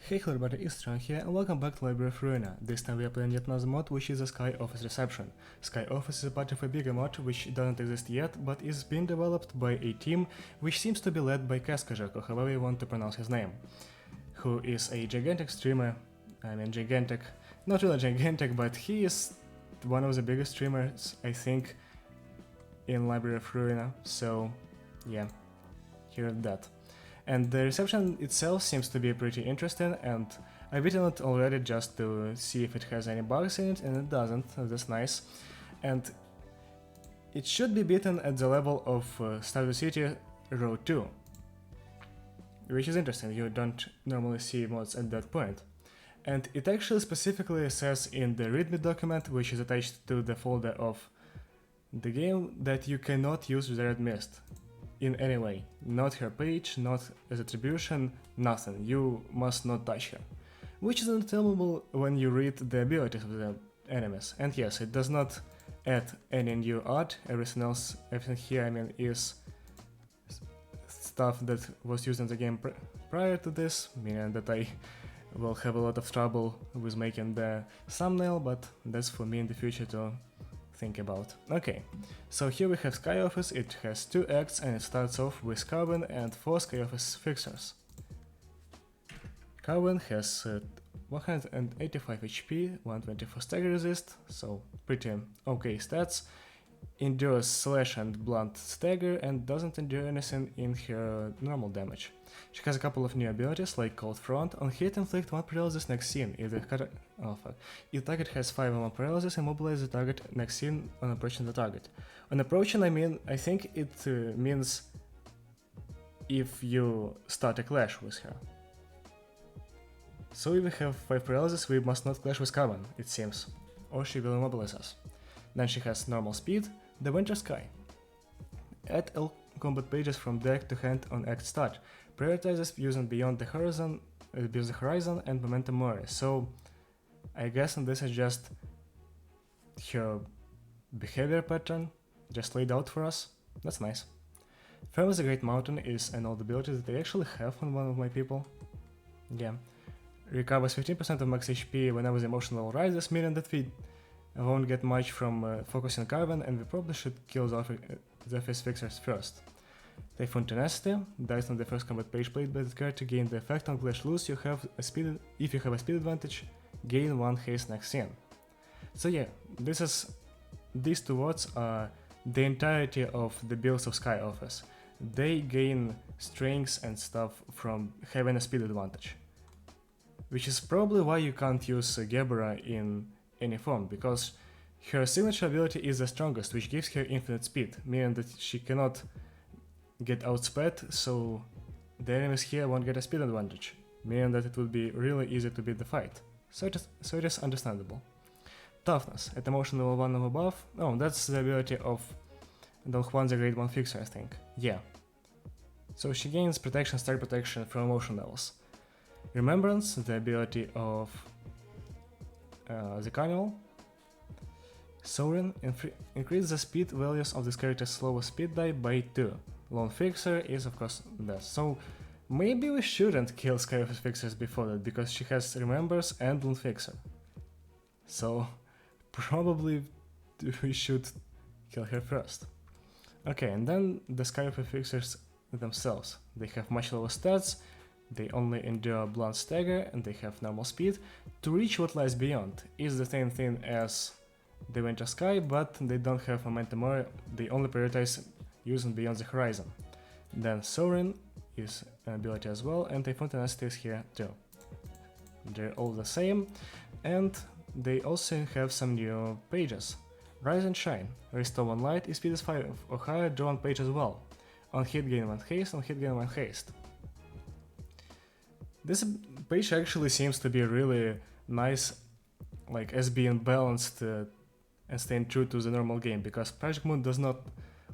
Hey hello everybody, it's Strong here and welcome back to Library of Ruina. This time we are playing yet another mod, which is a Skye Office Reception. Skye Office is a part of a bigger mod which doesn't exist yet, but is being developed by a team which seems to be led by Kaskajak, or however you want to pronounce his name, who is a gigantic streamer. Gigantic, not really gigantic, but he is one of the biggest streamers, I think, in Library of Ruina, so yeah, hear that. And the reception itself seems to be pretty interesting, and I've beaten it already just to see if it has any bugs in it, and it doesn't, that's nice. And it should be beaten at the level of Stardew City Row 2, which is interesting, you don't normally see mods at that point. And it actually specifically says in the readme document, which is attached to the folder of the game, that you cannot use the red mist in any way. Not her page, not as attribution, nothing. You must not touch her. Which is understandable when you read the abilities of the enemies. And yes, it does not add any new art, everything here is stuff that was used in the game prior to this, meaning that I will have a lot of trouble with making the thumbnail, but that's for me in the future to think about. Okay, so here we have Skye Office, it has 2 acts and it starts off with Carbon and 4 Skye Office fixers. Carbon has 185 HP, 124 stagger resist, so pretty okay stats, endures slash and blunt stagger and doesn't endure anything in her normal damage. She has a couple of new abilities like Cold Front. On hit, inflict 1 paralysis next scene. If the target has 5 or more paralysis, immobilize the target next scene on approaching the target. On approaching, I think it means if you start a clash with her. So if we have 5 paralysis, we must not clash with Carbon, it seems, or she will immobilize us. Then she has normal speed, the Winter Sky. Add all combat pages from deck to hand on act start. Prioritizes using Beyond the Horizon and Momentum Mori. So I guess this is just her behavior pattern, just laid out for us. That's nice. Firm as a Great Mountain is an old ability that I actually have on one of my people. Yeah. Recovers 15% of max HP whenever the emotion level rises, meaning that we won't get much from focusing Carbon, and we probably should kill the office fixers first. Typhoon Tenacity dies on the first combat page played by the character. Gain the effect on Clash Loose. If you have a speed advantage, gain 1 haste next scene. So yeah, these 2 words are the entirety of the builds of Skye Office. They gain strengths and stuff from having a speed advantage, which is probably why you can't use Gebruh in any form, because her signature ability is the strongest, which gives her infinite speed, meaning that she cannot get outsped, so the enemies here won't get a speed advantage, meaning that it would be really easy to beat the fight. So it is understandable. Toughness, at emotion level 1 or above. Oh, that's the ability of Don Juan the Great One Fixer, I think. Yeah. So she gains protection, star protection from emotion levels. Remembrance, the ability of the Carnival. Soaring, increase the speed values of this character's lowest speed die by 2. Lone Fixer is of course that. So maybe we shouldn't kill Skye Office Fixers before that, because she has Remembers and Lone Fixer. So probably we should kill her first. Okay, and then the Skye Office Fixers themselves. They have much lower stats, they only endure blunt stagger, and they have normal speed. To reach what lies beyond is the same thing as the Winter Sky, but they don't have momentum or they only prioritize using Beyond the Horizon. Then Soaring is an ability as well, and Typhoon Tenacity is here too. They're all the same, and they also have some new pages. Rise and Shine, Restore 1 light, if speed is 5 or higher, draw 1 page as well. On hit gain 1 haste, on hit gain 1 haste. This page actually seems to be really nice, like as being balanced and staying true to the normal game, because Project Moon does not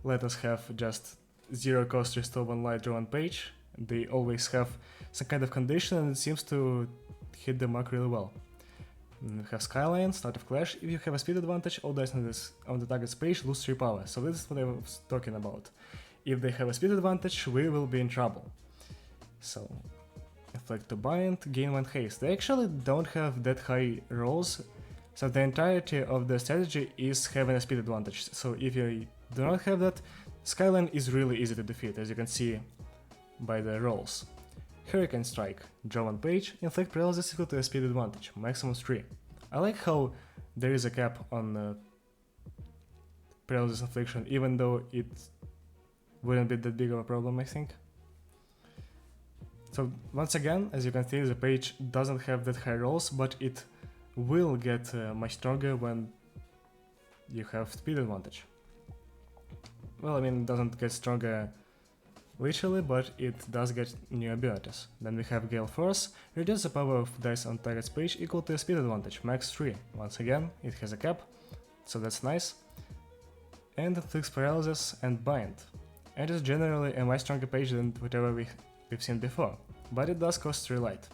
let us have just 0 cost restore 1 light, draw 1 page. They always have some kind of condition, and it seems to hit the mark really well. We have Skyline, Start of Clash. If you have a speed advantage, all dice on the target's page lose 3 power. So this is what I was talking about. If they have a speed advantage, we will be in trouble. So inflict 2 bind, gain 1 haste. They actually don't have that high rolls, so the entirety of the strategy is having a speed advantage. So if you do not have that, Skyline is really easy to defeat, as you can see by the rolls. Hurricane Strike, draw 1 page, inflict paralysis equal to a speed advantage, maximum 3. I like how there is a cap on paralysis infliction, even though it wouldn't be that big of a problem, I think. So once again, as you can see, the page doesn't have that high rolls, but it will get much stronger when you have speed advantage. Well, I mean, it doesn't get stronger literally, but it does get new abilities. Then we have Gale Force, reduce the power of dice on target's page equal to a speed advantage, max 3. Once again, it has a cap, so that's nice. And inflicts paralysis and bind. And is generally a much stronger page than whatever we've seen before, but it does cost 3 light.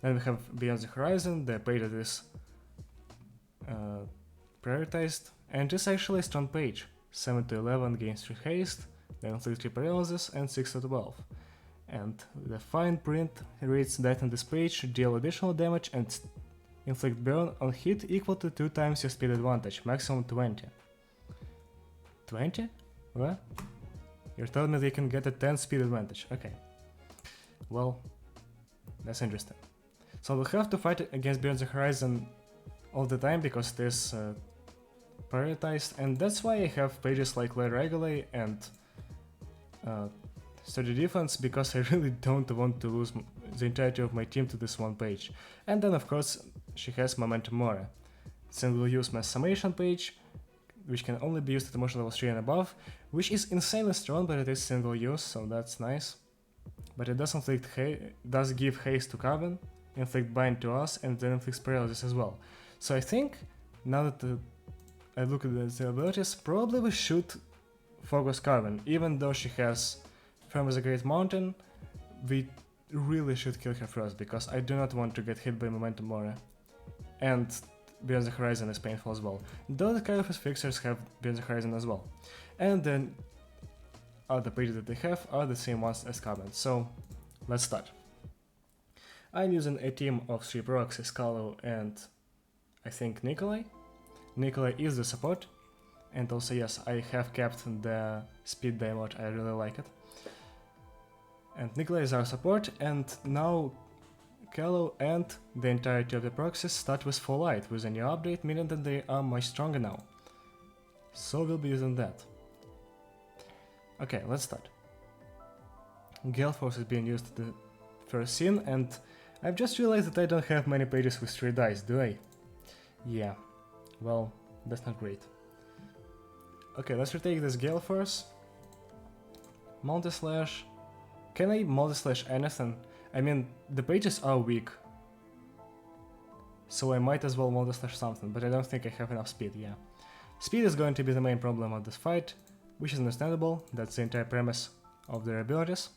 Then we have Beyond the Horizon, the page that is prioritized, and is actually a strong page. 7 to 11 gains 3 haste, then inflicts 3 paralysis, and 6 to 12. And the fine print reads that on this page deal additional damage and inflict burn on hit equal to 2 times your speed advantage, maximum 20. 20? What? You're telling me they can get a 10 speed advantage, okay. Well, that's interesting. So we'll have to fight against Beyond the Horizon all the time because it is prioritized, and that's why I have pages like Le Regale and Sturdy Defense, because I really don't want to lose the entirety of my team to this one page. And then of course she has Momentum Mora, single use mass summation page, which can only be used at emotion level 3 and above, which is insanely strong, but it is single use, so that's nice. But it does inflict does give haste to Coven, inflict bind to us, and then inflicts paralysis as well. So I think, now that I look at the abilities, probably we should focus Coven. Even though she has Firm as a Great Mountain, we really should kill her first, because I do not want to get hit by Momentum Mora. And Beyond the Horizon is painful as well, though the Caiaphas fixers have Beyond the Horizon as well. And then other pages that they have are the same ones as Coven, so let's start. I'm using a team of 3 proxies, Kalu and I think Nikolai. Nikolai is the support, and also yes, I have kept the speed diamond, I really like it. And Nikolai is our support, and now Kalu and the entirety of the proxies start with full light with a new update, meaning that they are much stronger now. So we'll be using that. Okay, let's start. Gale Force is being used at the first scene, and I've just realized that I don't have many pages with 3 dice, do I? Yeah, well, that's not great. Okay, let's retake this Gale Force. Multi-slash. Can I multi-slash anything? I mean, the pages are weak, so I might as well multi-slash something, but I don't think I have enough speed, yeah. Speed is going to be the main problem of this fight, which is understandable, that's the entire premise of their abilities.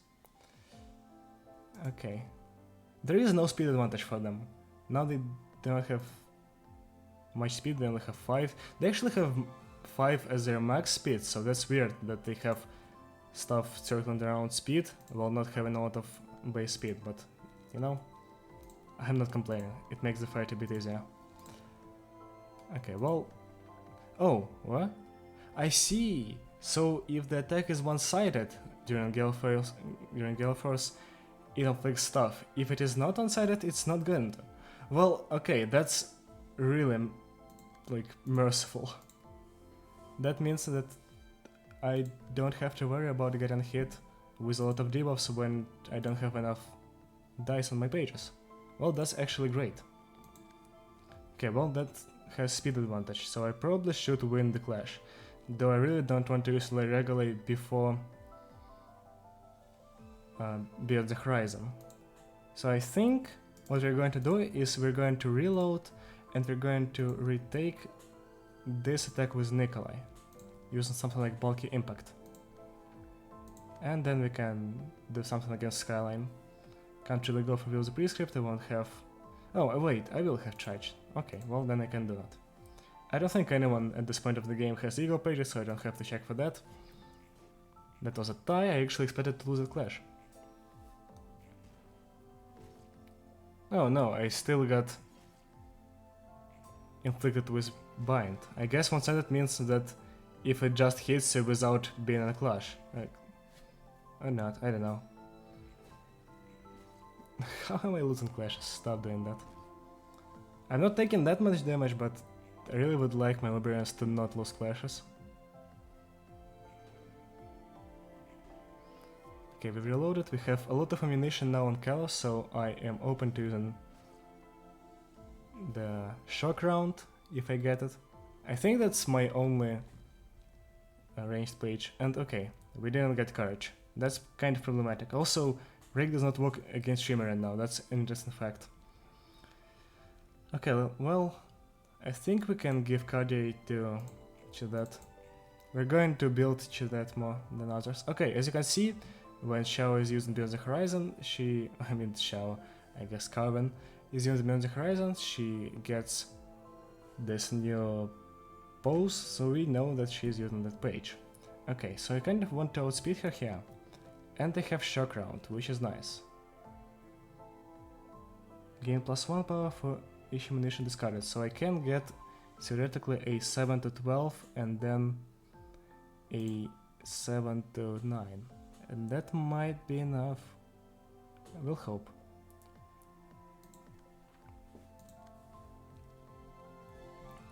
Okay. There is no speed advantage for them. Now they do not have much speed, they only have 5. They actually have 5 as their max speed, so that's weird that they have stuff circling around speed while not having a lot of base speed, but you know, I'm not complaining, it makes the fight a bit easier. Okay, well... Oh, what? I see! So if the attack is one-sided during Gale Force, it inflicts stuff. If it is not one-sided, it's not going to. Well, okay, that's really, like, merciful. That means that I don't have to worry about getting hit with a lot of debuffs when I don't have enough dice on my pages. Well, that's actually great. Okay, well, that has speed advantage, so I probably should win the clash. Though I really don't want to use Le Regale before Beyond the Horizon. So I think what we're going to do is we're going to reload and we're going to retake this attack with Nikolai, using something like Bulky Impact. And then we can do something against Skyline. Can't really go for Will the Prescript, I won't have... Oh, wait, I will have charged. Okay, well then I can do that. I don't think anyone at this point of the game has ego pages, so I don't have to check for that. That was a tie, I actually expected to lose the clash. Oh no, I still got inflicted with bind. I guess one-sided means that if it just hits you without being in a clash. Or not, I don't know. How am I losing clashes? Stop doing that. I'm not taking that much damage, but I really would like my librarians to not lose clashes. Okay, we've reloaded. We have a lot of ammunition now on Kalos, so I am open to using the shock round if I get it. I think that's my only ranged page. And okay, we didn't get courage. That's kind of problematic. Also, Rake does not work against Shimmer right now. That's an interesting fact. Okay, well, I think we can give Cardiac to that. We're going to build that more than others. Okay, as you can see, when Xiao is using Beyond the Horizon, Xiao, I guess Carbon, is using Beyond the Horizon, she gets this new pose, so we know that she's using that page. Okay, so I kind of want to outspeed her here. And they have Shock Round, which is nice. Gain +1 power for each ammunition discarded, so I can get theoretically a 7 to 12 and then a 7 to 9. And that might be enough. We'll hope.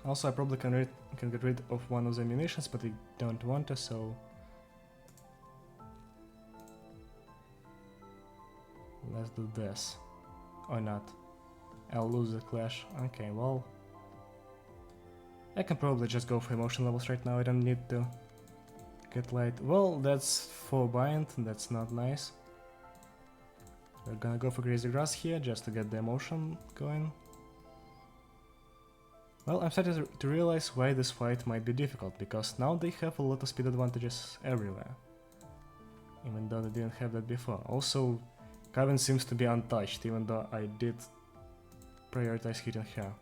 Also, I probably can get rid of one of the ammunitions, but I don't want to, so... let's do this. Or not. I'll lose the clash. Okay, well... I can probably just go for emotion levels right now, I don't need to get light. Well, that's 4 bind, that's not nice. We're gonna go for Crazy Grass here, just to get the emotion going. Well, I'm starting to realize why this fight might be difficult, because now they have a lot of speed advantages everywhere. Even though they didn't have that before. Also, Kevin seems to be untouched, even though I did prioritize hitting her.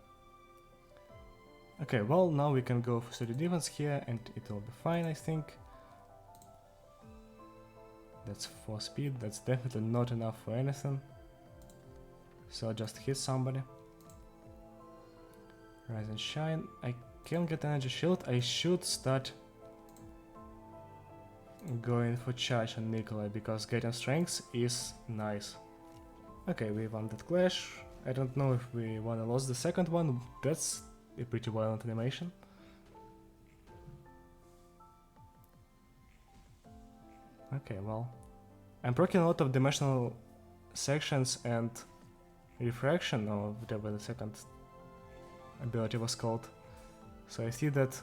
Okay, well, now we can go for 30 defense here, and it will be fine, I think. That's 4 speed, that's definitely not enough for anything. So I'll just hit somebody. Rise and Shine. I can't get energy shield. I should start going for charge on Nikolai, because getting strength is nice. Okay, we won that clash. I don't know if we wanna lose the second one. That's a pretty violent animation. Okay, well, I'm proccing a lot of dimensional sections and refraction, or whatever the second ability was called. So I see that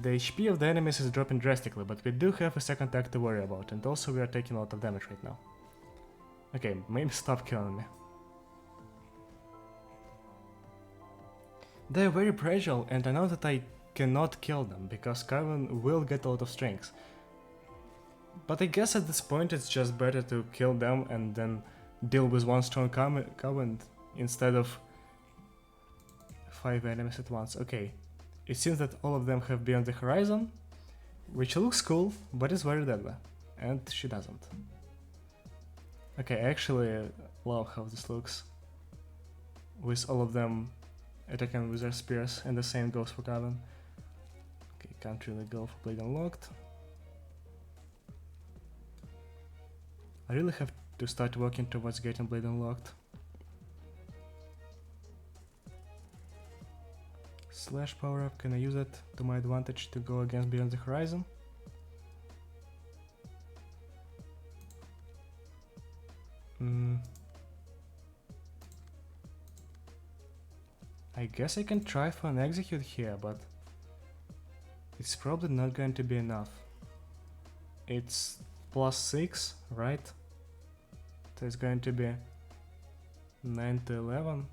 the HP of the enemies is dropping drastically, but we do have a second act to worry about, and also we are taking a lot of damage right now. Okay, maybe stop killing me. They're very fragile, and I know that I cannot kill them, because Carven will get a lot of strength. But I guess at this point it's just better to kill them and then deal with one strong Carven instead of 5 enemies at once. Okay, it seems that all of them have Beyond the Horizon, which looks cool, but is very deadly, and she doesn't. Okay, I actually love how this looks, with all of them attacking with their spears, and the same goes for Carven. Okay, can't really go for Blade Unlocked. I really have to start working towards getting Blade Unlocked. Slash power up, can I use it to my advantage to go against Beyond the Horizon? I guess I can try for an execute here, but it's probably not going to be enough. It's +6, right? So it's going to be 9 to 11.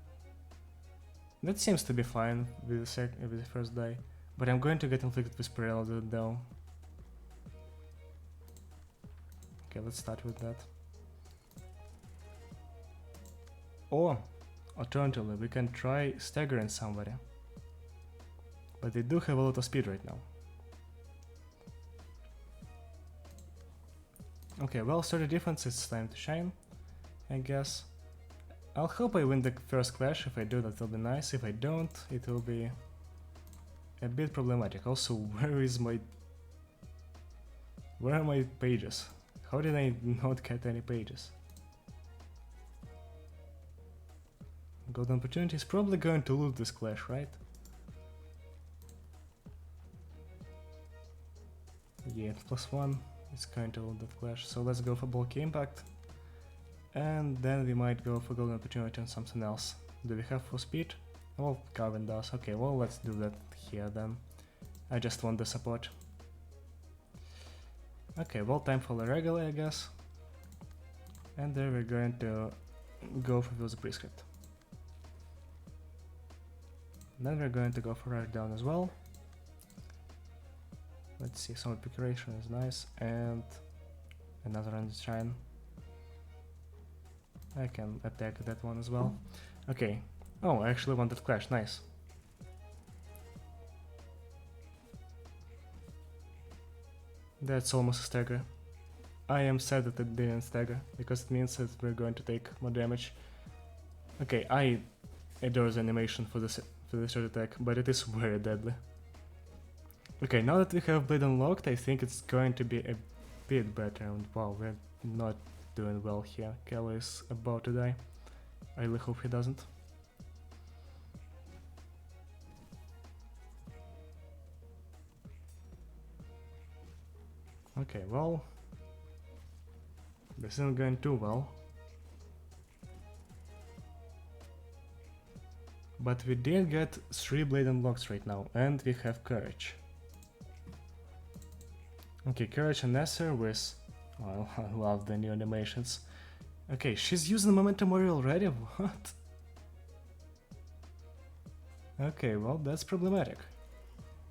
That seems to be fine with the first die, but I'm going to get inflicted with paralysis though. Okay, let's start with that. Or, alternatively, we can try staggering somebody. But they do have a lot of speed right now. Okay, well, 30 defense, it's time to shine, I guess. I'll hope I win the first clash. If I do, that will be nice. If I don't, it will be a bit problematic. Also, where are my pages? How did I not get any pages? Golden Opportunity is probably going to lose this clash, right? Yeah, +1 is going to lose that clash. So let's go for Bulk Impact. And then we might go for Golden Opportunity and something else. Do we have full speed? Well, Carvin does. Okay, well, let's do that here then. I just want the support. Okay, well, time for the regular, I guess. And then we're going to go for the Prescript. Then we're going to go for Rush Down as well. Let's see, some Epicuration is nice, and another Endless Shrine. I can attack that one as well. Okay. Oh, I actually wanted Clash, nice. That's almost a stagger. I am sad that it didn't stagger, because it means that we're going to take more damage. Okay, I adore the animation for this short attack, but it is very deadly. Okay, now that we have Blade unlocked, I think it's going to be a bit better, and wow, we're not doing well here. Kelly is about to die. I really hope he doesn't. Okay, well, this isn't going too well. But we did get 3 Blade unlocks right now, and we have Courage. Okay, Courage and Nesser with... Oh, I love the new animations. Okay, she's using Momentum Warrior already? What? Okay, well, that's problematic.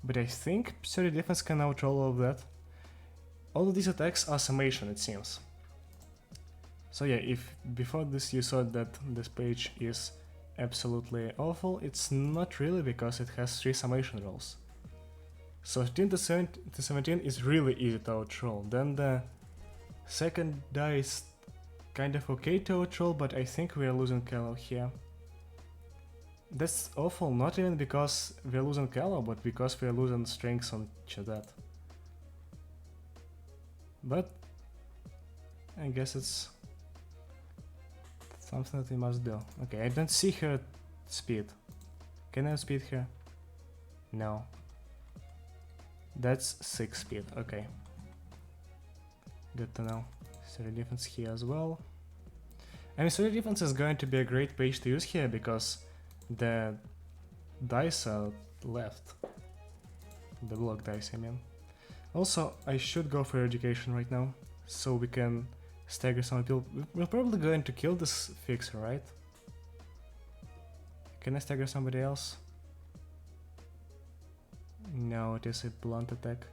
But I think 30 defense can outroll all of that. All of these attacks are summation, it seems. So yeah, if before this you thought that this page is absolutely awful, it's not really, because it has 3 summation rolls. So 15 to 17 is really easy to outroll. Then the second die is kind of okay to outroll, but I think we are losing Callow here. That's awful, not even because we are losing Callow, but because we are losing strengths on Chadat. But I guess it's something that we must do. Okay, I don't see her speed. Can I speed her? No. That's 6 speed, okay. Good to know. 30 defense here as well. I mean, 30 defense is going to be a great page to use here, because the dice are left. The block dice, I mean. Also, I should go for Education right now, so we can stagger some people. We're probably going to kill this Fixer, right? Can I stagger somebody else? No, it is a blunt attack.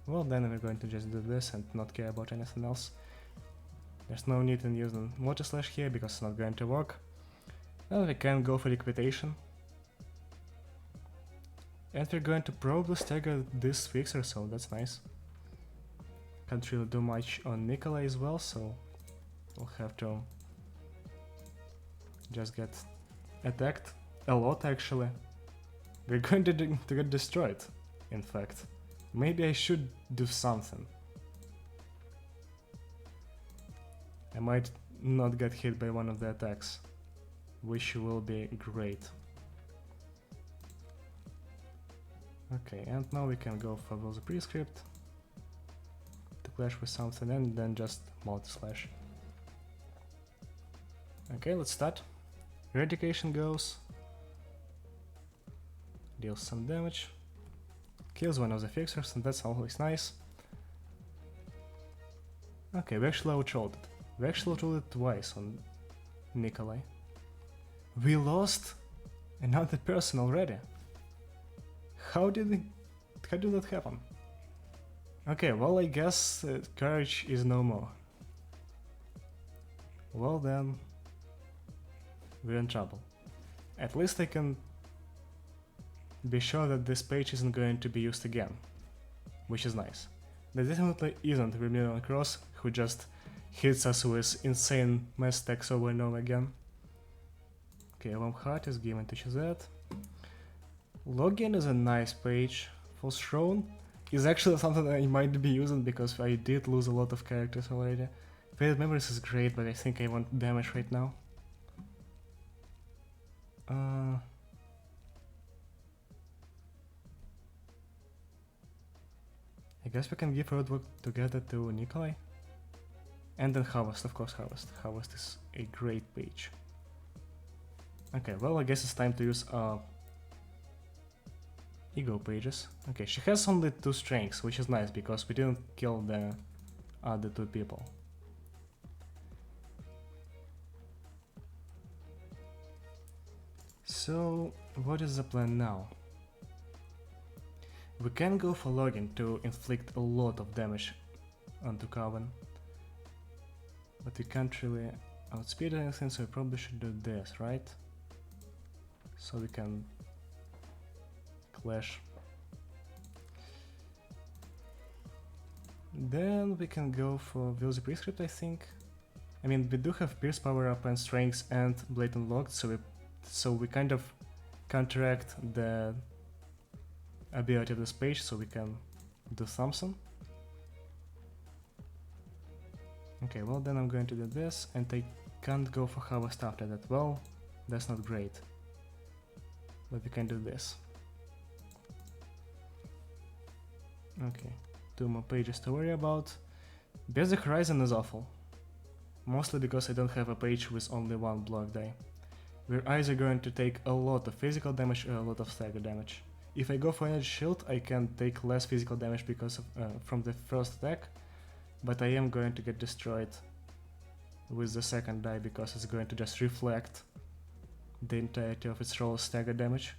Well, then we're going to just do this and not care about anything else. There's no need in using Water Slash here, because it's not going to work. Well, we can go for Liquidation. And we're going to probably stagger this Fixer, so that's nice. Can't really do much on Nikolai as well, so we'll have to just get attacked a lot, actually. We're going to get destroyed, in fact. Maybe I should do something. I might not get hit by one of the attacks, which will be great. Okay, and now we can go for the Prescript to clash with something, and then just multi-slash. Okay, let's start. Eradication goes. Deals some damage. Kills one of the Fixers, and that's always nice. Okay, we actually outrolled it. We actually outrolled it twice on Nikolai. We lost another person already. How did that happen? Okay, well, I guess Courage is no more. Well then, we're in trouble. At least I can be sure that this page isn't going to be used again, which is nice. There definitely isn't Vermilion Cross, who just hits us with insane mass attacks over and over again. Okay, warm heart is given to Shazette. Login is a nice page. False Throne is actually something I might be using because I did lose a lot of characters already. Faded Memories is great, but I think I want damage right now. I guess we can give Roadwork together to Nikolai. And then Harvest, of course, Harvest. Harvest is a great page. Okay, well, I guess it's time to use Ego pages. Okay, she has only 2 strengths, which is nice because we didn't kill the other 2 people. So, what is the plan now? We can go for Login to inflict a lot of damage onto Coven. But we can't really outspeed anything, so we probably should do this, right? So we can clash. Then we can go for Will the Prescript, I think. I mean, we do have Pierce power up and Strengths and Blatant Locked, so we kind of counteract the ability of this page, so we can do something. Okay, well then I'm going to do this, and I can't go for Harvest after that. Well, that's not great. But we can do this. Okay, 2 more pages to worry about. Basic Horizon is awful. Mostly because I don't have a page with only 1 block die. We're either going to take a lot of physical damage or a lot of stagger damage. If I go for Energy Shield, I can take less physical damage because of, from the first attack, but I am going to get destroyed with the second die because it's going to just reflect the entirety of its roll stagger damage.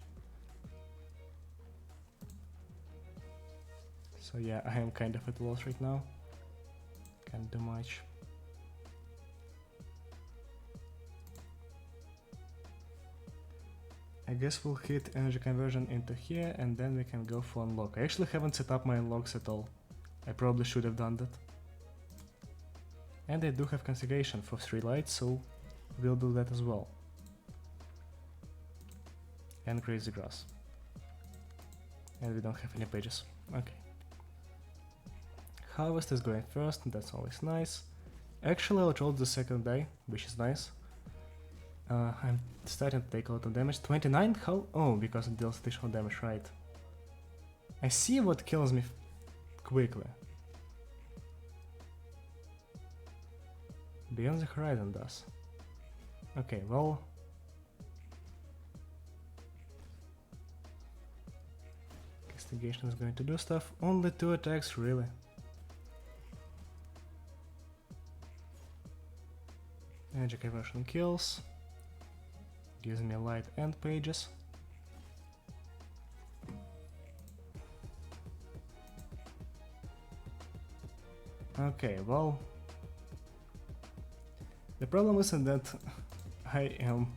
So yeah, I am kind of at loss right now. Can't do much. I guess we'll hit energy conversion into here and then we can go for unlock. I actually haven't set up my unlocks at all. I probably should have done that. And I do have configuration for 3 lights, so we'll do that as well. And Crazy Grass. And we don't have any pages. Okay. Harvest is going first, that's always nice. Actually, I'll roll the second die, which is nice. I'm starting to take a lot of damage. 29? How? Oh, because it deals additional damage, right. I see what kills me quickly. Beyond the Horizon does. Okay, well... Castigation is going to do stuff. Only 2 attacks, really. Energy conversion kills. Gives me light and pages. Okay, well... The problem isn't that I am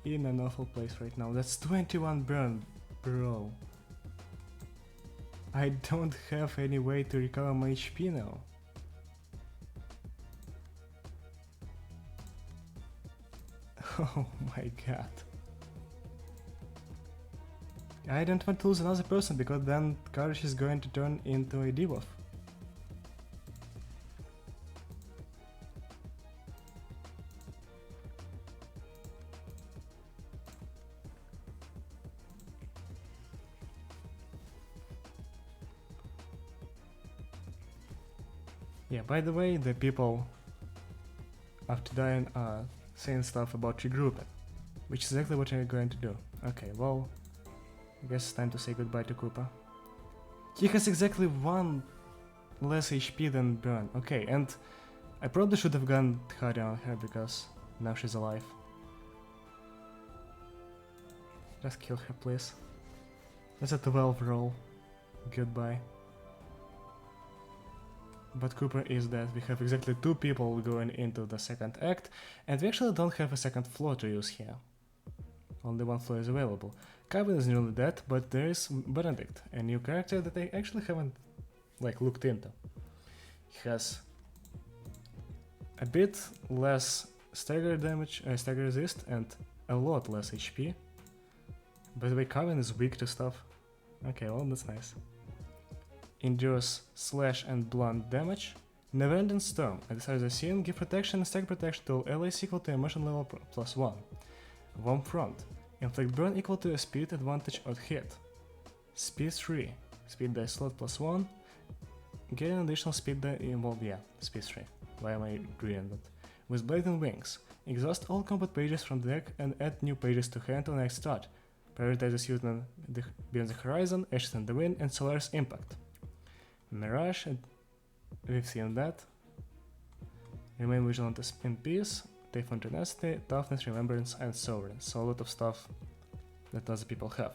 in an awful place right now. That's 21 burn, bro. I don't have any way to recover my HP now. Oh my god. I don't want to lose another person because then Courage is going to turn into a debuff. Yeah, by the way, the people after dying are saying stuff about regrouping, which is exactly what I'm going to do. Okay, well, I guess it's time to say goodbye to Koopa. He has exactly 1 less HP than Burn. Okay, and I probably should have gone harder on her because now she's alive. Just kill her, please. That's a 12 roll. Goodbye. But Cooper is dead. We have exactly 2 people going into the second act, and we actually don't have a second floor to use here. Only 1 floor is available. Cabin is nearly dead, but there is Benedict, a new character that I actually haven't looked into. He has a bit less stagger damage, stagger resist, and a lot less HP. By the way, Coven is weak to stuff. Okay, well, that's nice. Endures slash and blunt damage. Never-ending Storm. At the start of the scene, give protection and stagger protection to all allies equal to emotion level +1. Warm Front. Inflict burn equal to a speed advantage on hit. Speed 3. Speed die slot +1. Get an additional speed die involved, yeah, speed 3. Why am I doing that? With Blazing Wings. Exhaust all combat pages from the deck and add new pages to hand on next start. Prioritizes using Beyond the Horizon, Ashes in the Wind, and Solaris Impact. Mirage, we've seen that. Remain vigilant in peace. Typhoon Tenacity, Toughness, Remembrance, and Sovereign. So a lot of stuff that other people have.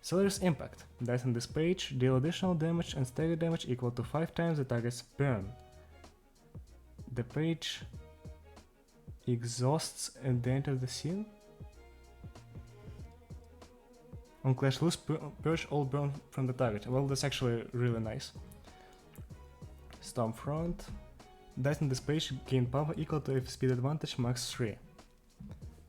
Solaris Impact. Dice on this page deal additional damage and stagger damage equal to 5 times the target's burn. The page exhausts at the end of the scene. On Clash, lose purge all burn from the target. Well, that's actually really nice. Stormfront. Dice on this page gain power equal to if speed advantage max 3.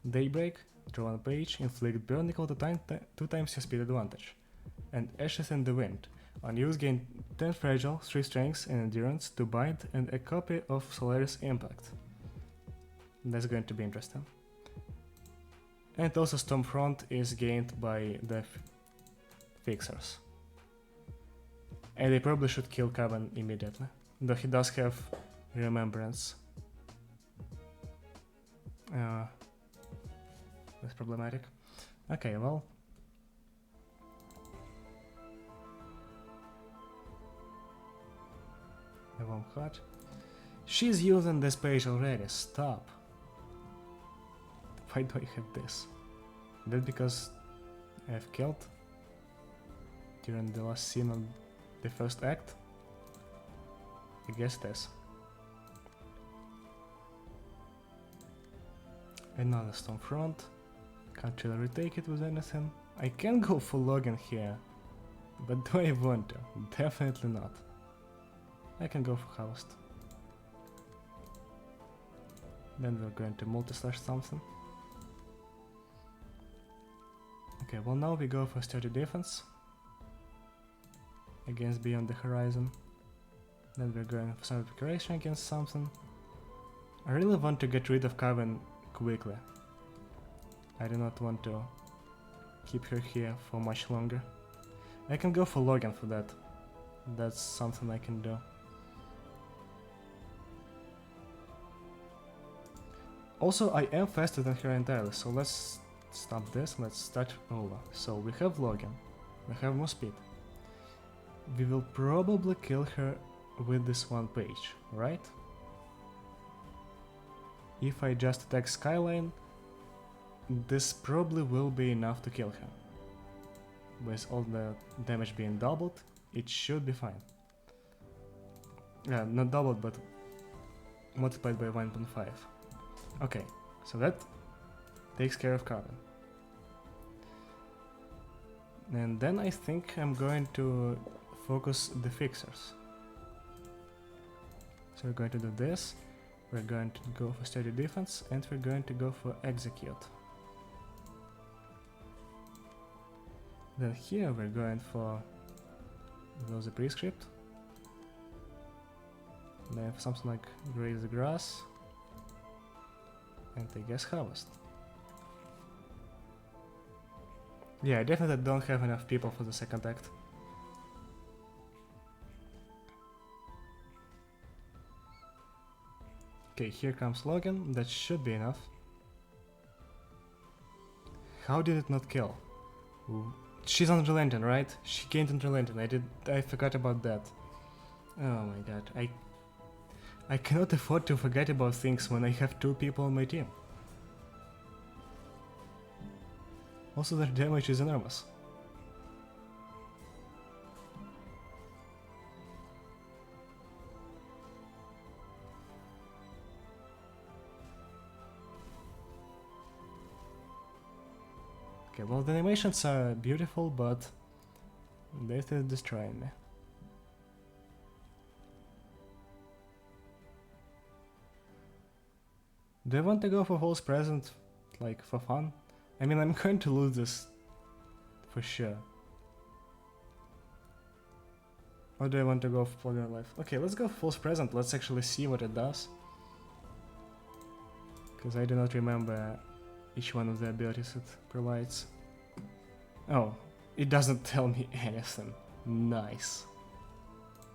Daybreak. Draw one page, inflict burn equal to 2 times your speed advantage. And Ashes in the Wind. On use, gain 10 fragile, 3 strength and endurance to bind, and a copy of Solaris Impact. That's going to be interesting. And also Stormfront is gained by the Fixers. And they probably should kill Coven immediately, though he does have Remembrance. That's problematic. Okay, well. The Warm Heart. She's using this page already, stop. Why do I have this? That because I've killed during the last scene of the first act? I guess this. Another Stormfront. Can't really retake it with anything. I can go for Logan here, but do I want to? Definitely not. I can go for Houst. Then we're going to multi-slash something. Okay, well now we go for sturdy defense against Beyond the Horizon. Then we're going for some decoration against something. I really want to get rid of Coven quickly. I do not want to keep her here for much longer. I can go for Logan for that. That's something I can do. Also, I am faster than her entirely, so let's stop this, let's start over. So we have Logan, we have more speed. We will probably kill her with this one page, right? If I just attack Skyline, this probably will be enough to kill her. With all the damage being doubled, it should be fine. Yeah, not doubled, but multiplied by 1.5. Okay, so that takes care of Coven. And then I think I'm going to focus the Fixers. So we're going to do this, we're going to go for sturdy defense, and we're going to go for execute. Then here we're going for the prescript. Then for something like graze the grass. And I guess harvest. Yeah, I definitely don't have enough people for the second act. Okay, here comes Logan, that should be enough. How did it not kill? Ooh. She's unrelenting, right? She gained unrelenting, I forgot about that. Oh my god, I cannot afford to forget about things when I have 2 people on my team. Also, their damage is enormous. Okay, well, the animations are beautiful, but this is destroying me. Do I want to go for false present, like for fun? I mean, I'm going to lose this for sure. Or do I want to go for your life? Okay, let's go for false present. Let's actually see what it does. Because I do not remember each one of the abilities it provides. Oh, it doesn't tell me anything. Nice.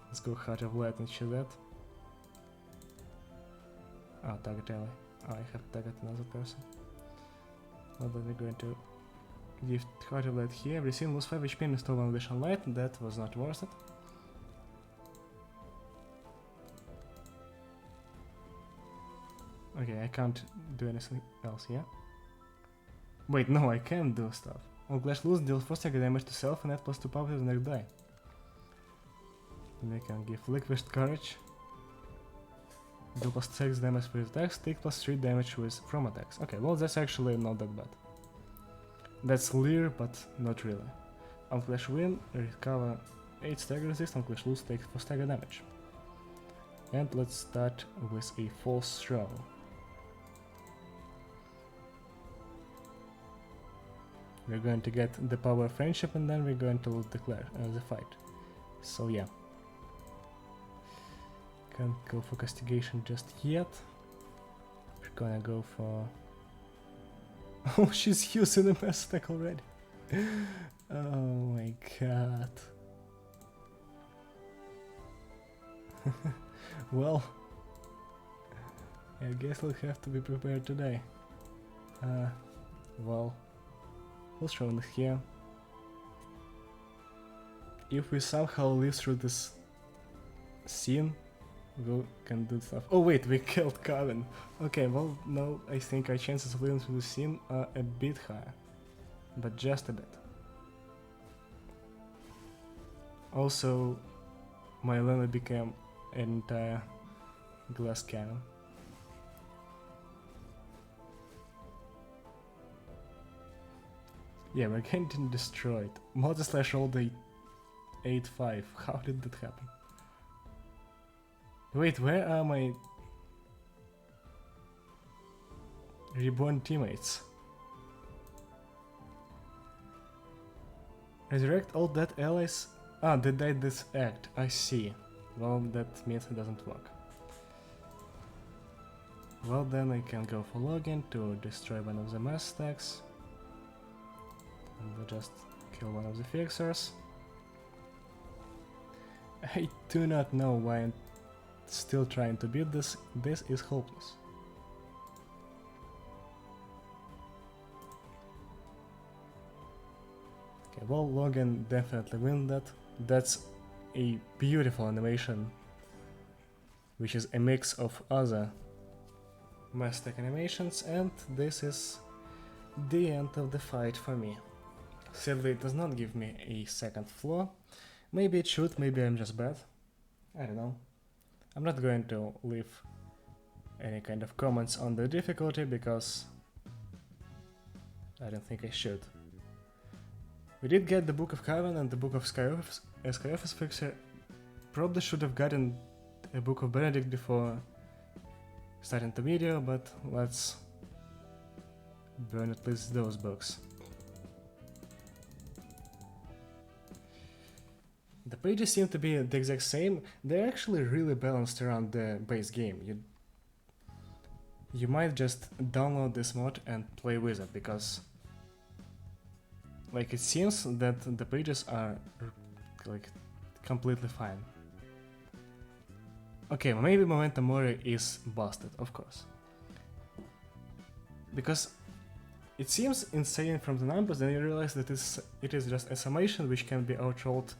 Let's go Heart of Light and choose that. Oh, target ally. Oh, I have target another person. Well, then we're going to give Heart of Light here. Every scene lose 5 HP and install 1 additional light. That was not worth it. Okay, I can't do anything else, yeah? Wait, no, I can do stuff. All Clash Loose deals 4 stagger damage to self and add plus 2 power to the next die. And I can give Liquid Courage. Do plus 6 damage with attacks, take plus 3 damage with from attacks. Okay, well that's actually not that bad. That's Leer, but not really. On Clash Win, recover 8 stagger resist, on Clash Loose takes 4 stagger damage. And let's start with a False Throw. We're going to get the power of friendship and then we're going to declare the fight. So yeah. Can't go for castigation just yet. We're gonna go for... Oh, she's using a mass attack already. Oh my god. Well, I guess I'll have to be prepared today. Well, we'll show it here. If we somehow live through this scene, we can do stuff. Oh wait, we killed Coven. Okay, well, no, I think our chances of living through the scene are a bit higher. But just a bit. Also, my Lena became an entire glass cannon. Yeah, we're getting destroyed. Multi-slash rolled a 8-5. How did that happen? Wait, where are my reborn teammates? Resurrect all dead allies? Ah, they died this act. I see. Well, that means it doesn't work. Well, then I can go for login to destroy one of the mass stacks. And we'll just kill one of the fixers. I do not know why I'm still trying to beat this. This is hopeless. Okay, well, login definitely win that. That's a beautiful animation, which is a mix of other mass stack animations, and this is the end of the fight for me. Sadly, it does not give me a second floor. Maybe it should, maybe I'm just bad. I don't know. I'm not going to leave any kind of comments on the difficulty because I don't think I should. We did get the Book of Coven and the Book of Skye Office Fixer. Probably should have gotten a Book of Benedict before starting the video, but let's burn at least those books. The pages seem to be the exact same. They're actually really balanced around the base game. You might just download this mod and play with it, because like it seems that the pages are like completely fine. Okay, maybe Momentum Mori is busted, of course. Because it seems insane from the numbers, then you realize that it is just a summation which can be outrolled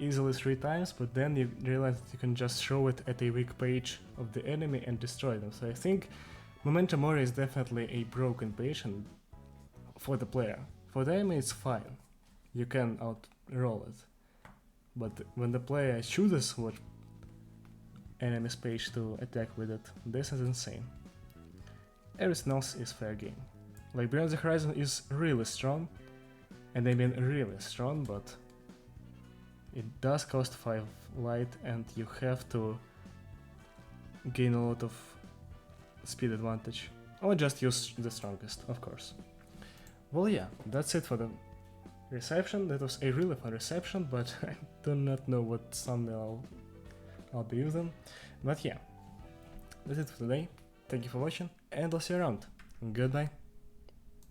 easily 3 times, but then you realize that you can just throw it at a weak page of the enemy and destroy them. So I think Momentum Mori is definitely a broken page and for the player. For the enemy it's fine, you can outroll it. But when the player chooses what enemy's page to attack with it, this is insane. Everything else is fair game. Like Beyond the Horizon is really strong, and I mean really strong, but it does cost 5 light and you have to gain a lot of speed advantage I'll just use the strongest, of course. Well, yeah, that's it for the reception. That was a really fun reception, but I do not know what thumbnail I'll be using. But yeah, that's it for today. Thank you for watching, and I'll see you around. Goodbye.